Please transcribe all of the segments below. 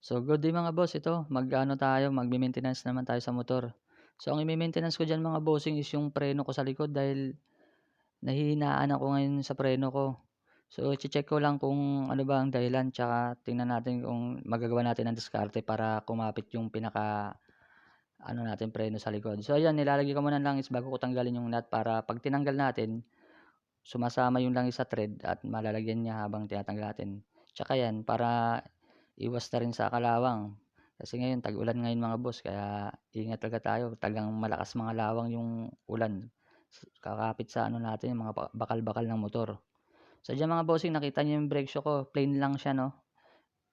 So, good day mga boss, ito mag-aano tayo, magme-maintenance naman tayo sa motor. So, ang ime-maintenance ko diyan mga bossing is yung preno ko sa likod dahil nahihinaan ako ngayon sa preno ko. So, iche-check ko lang kung ano ba ang dahilan tsaka tingnan natin kung magagawa natin ng diskarte para kumapit yung pinaka-ano natin preno sa likod. So, ayan nilalagay ko muna ng langis bago ko tanggalin yung nut para 'pag tinanggal natin, sumasama yung langis sa thread at malalagyan niya habang tinatanggal natin. Tsaka 'yan para iwas na rin sa kalawang. Kasi ngayon tag-ulan ngayon mga boss kaya ingat talaga tayo, talagang malakas mga lawang yung ulan. Kakapit sa ano natin yung mga bakal-bakal ng motor. So diyan mga bossing nakita niyo yung brake shoe ko, plain lang siya 'no.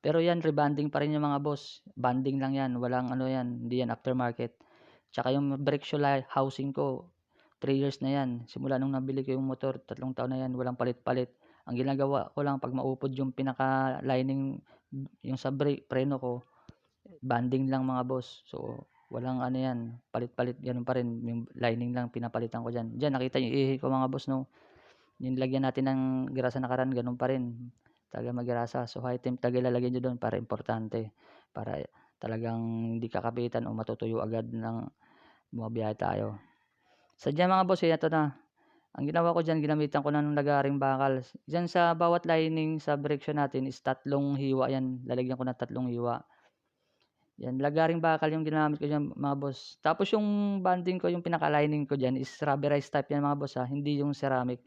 Pero 'yan rebonding pa rin yan mga boss, bonding lang 'yan, walang ano 'yan, hindi 'yan aftermarket. Tsaka yung brake shoe housing ko 3 years na 'yan, simula nung nabili ko yung motor 3 taon na 'yan, walang palit-palit. Ang ginagawa ko lang 'pag maupod yung pinaka-lining yung sa preno ko, bonding lang mga boss. So, walang ano 'yan, palit-palit gano'n pa rin, yung lining lang pinapalitan ko diyan. Diyan nakita yung ihi ko mga boss 'no, yung lagyan natin ng grasa nakaraan gano'n pa rin, talagang magrasa. So, high temp talaga ilalagay niyo do'n para importante, para talagang hindi kakapitan o matutuyo agad ng bumabiyahe tayo. So, diyan mga boss, eh, eto na, ang ginawa ko diyan ginamitan ko na ng lagaring bakal. Diyan sa bawat lining sa direksyon natin is 3 hiwa 'yan, lalagyan ko ng 3 hiwa. 'Yan, lagaring bakal yung ginamit ko diyan mga boss. Tapos yung bonding ko, yung pinaka-lining ko diyan is rubberized type 'yan mga boss, hindi yung ceramic.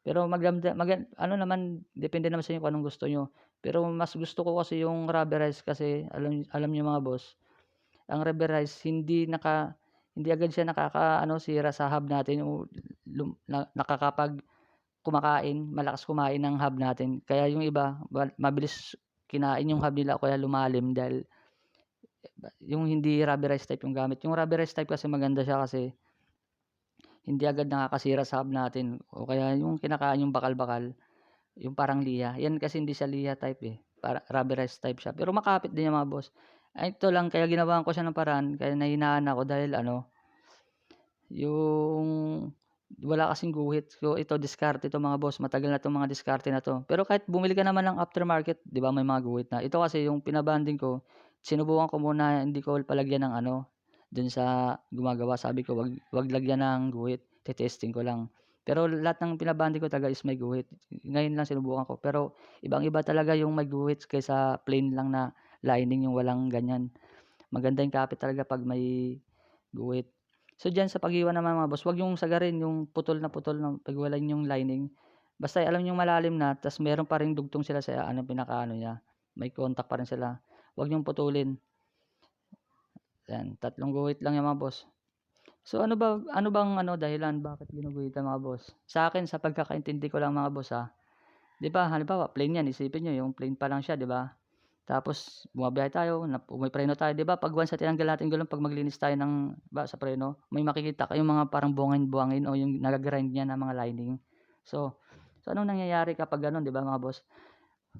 Pero ano naman, depende naman sa inyo kung anong gusto niyo. Pero mas gusto ko kasi yung rubberized kasi alam alam niyo mga boss, ang rubberized hindi agad siya nakakaano, sira sa hub natin o nakakapag kumakain, malakas kumain ng hub natin. Kaya yung iba mabilis kinain yung hub nila o kaya lumalim dahil yung hindi rubberized type yung gamit. Yung rubberized type kasi maganda siya kasi hindi agad nakakasira sa hub natin o kaya yung kinakain yung bakal-bakal, yung parang liha. Yan kasi hindi siya liha type, eh, rubberized type siya, pero makapit din yan mga boss. Ay ito lang kaya ginawan ko siya ng paraan, kaya nahinaan ako dahil ano, yung wala kasing guhit. So ito diskarte 'to mga boss, matagal na 'tong mga diskarte na 'to. Pero kahit bumili ka naman ng aftermarket, 'di ba may mga guhit na. Ito kasi yung pinabonding ko, sinubukan ko muna hindi ko palagyan ng ano, dun sa gumagawa sabi ko, "Wag lagyan ng guhit, te-testing ko lang." Pero lahat ng pinabonding ko talaga is may guhit. Ngayon lang sinubukan ko, pero ibang-iba talaga yung may guhit kaysa plain lang na lining yung walang ganyan. Maganda yung kapit talaga 'pag may guhit. So, diyan sa paghiwa naman mga boss, 'wag yung sagarin, yung putol na putol na paghiwalayin yung lining. Basta alam niyong malalim na ta's meron pa ring dugtong sila sa ano, pinakaano niya, may contact pa rin sila. 'Wag niyong putulin. 'Yan, 3 guhit lang 'yan mga boss. So, ano bang ano, dahilan bakit ginuguhitan mga boss? Sa'kin sa pagkakaintindi ko lang mga boss, 'di ba halimbawa plain 'yan, isipin niyo yung plain pa lang siya 'di ba? Tapos bumabiyahe tayo pumipreno tayo 'di ba 'pag once na tinanggal natin gulong 'pag maglinis tayo ng sa preno, may makikita kayong mga parang buwangin-buwangin o yung naga-grind niya na mga lining. So, anong nangyayari kapag gano'n 'di ba mga boss?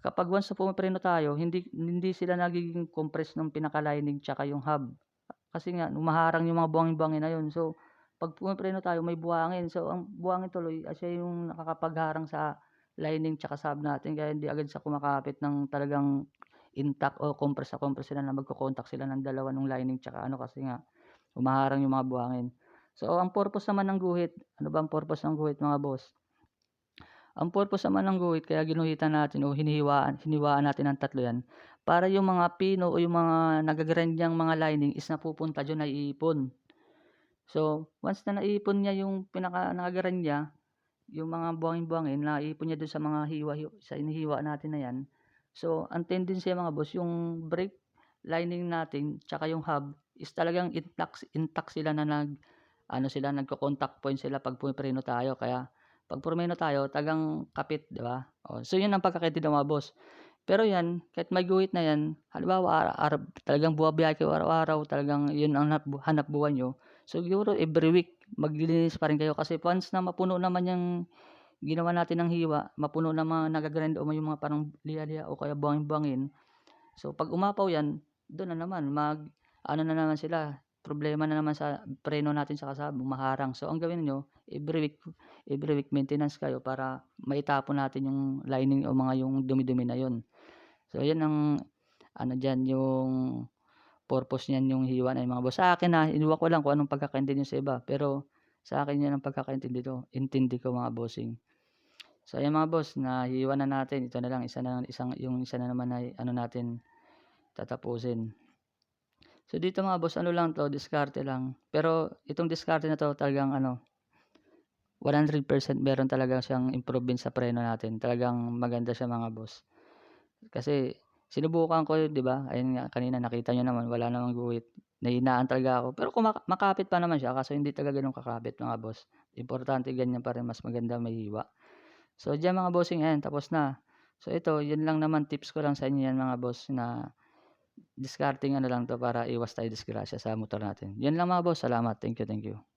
Kapag once na pumipreno tayo hindi hindi sila nagiging compress nung pinaka-lining tsaka yung hub. Kasi nga humaharang yung mga buwangin-buwangin na yun. So, 'pag pumipreno tayo may buhangin. So, ang buhangin tuloy siya yung nakakapagharang sa lining tsaka sa hub natin kaya hindi agad siya kumakapit ng talagang intact o compress na compress sila na magko-contact sila ng dalawa nung lining tsaka ano kasi nga humaharang yung mga buhangin. So, ang purpose naman ng guhit, ano ba ang purpose ng guhit mga boss? Ang purpose naman ng guhit kaya ginuhitan natin o hiniwaan natin ng 3 'yan, para yung mga pino o yung mga naga-grind niyang mga lining is napupunta diyon, naiipon. So, once na naipon niya yung naka-grind niya, yung mga buwangin-buwangin naipon niya dun sa mga sa hinihiwa natin na 'yan. So, ang tendency mga boss yung brake lining natin tsaka yung hub is talagang intact sila na ano sila, nagko-contact point sila 'pag pumipreno tayo. Kaya 'pag pumreno tayo talagang kapit, 'di ba? Oh, so 'yun ang pagkakaintindi mga boss. Pero 'yan, kahit may guhit na 'yan, halimbawa talagang bumabiyahe kayo araw-araw, talagang 'yun ang hanap buhay niyo, so siguro every week maglilinis pa rin kayo kasi once na mapuno naman 'yang ginawa natin ng hiwa, mapuno ng mga naga-grind o yung mga parang liha-liha o kaya buwangin-buwangin. So 'pag umapaw 'yan, do'n na naman ano na naman sila, problema na naman sa preno natin sa hub, humaharang. So ang gawin niyo every week maintenance kayo para maitapon natin yung lining o mga yung dumi-dumi na 'yun. So 'yan ang ano diyan, yung purpose niyan yung hiwa na yun mga boss. Sa akin, ewan ko lang kung anong pagkakaintindi niyo sa iba, pero sa akin yun ang intindi ko mga bossing. So ayan mga boss, nahiwa na natin, ito na lang isa na naman ay ano natin tatapusin. So dito mga boss, ano lang 'to, diskarte lang. Pero itong diskarte na 'to talagang ano, 100% meron talaga siyang improvement sa preno natin. Talagang maganda siya mga boss. Kasi sinubukan ko yun 'di ba, ayun nga kanina nakita niyo naman wala namang guhit. Nahihinaan talaga ako, pero makapit pa naman siya kaso hindi talaga gano'n kakapit mga boss. Importante ganyan pa rin, mas maganda may hiwa. So diyan mga bossing, ayan tapos na. So ito, yun lang naman tips ko lang sa inyo yan mga boss na discarding ano lang 'to para iwas tayo disgrasya sa motor natin. Yun lang mga boss, salamat. Thank you, thank you.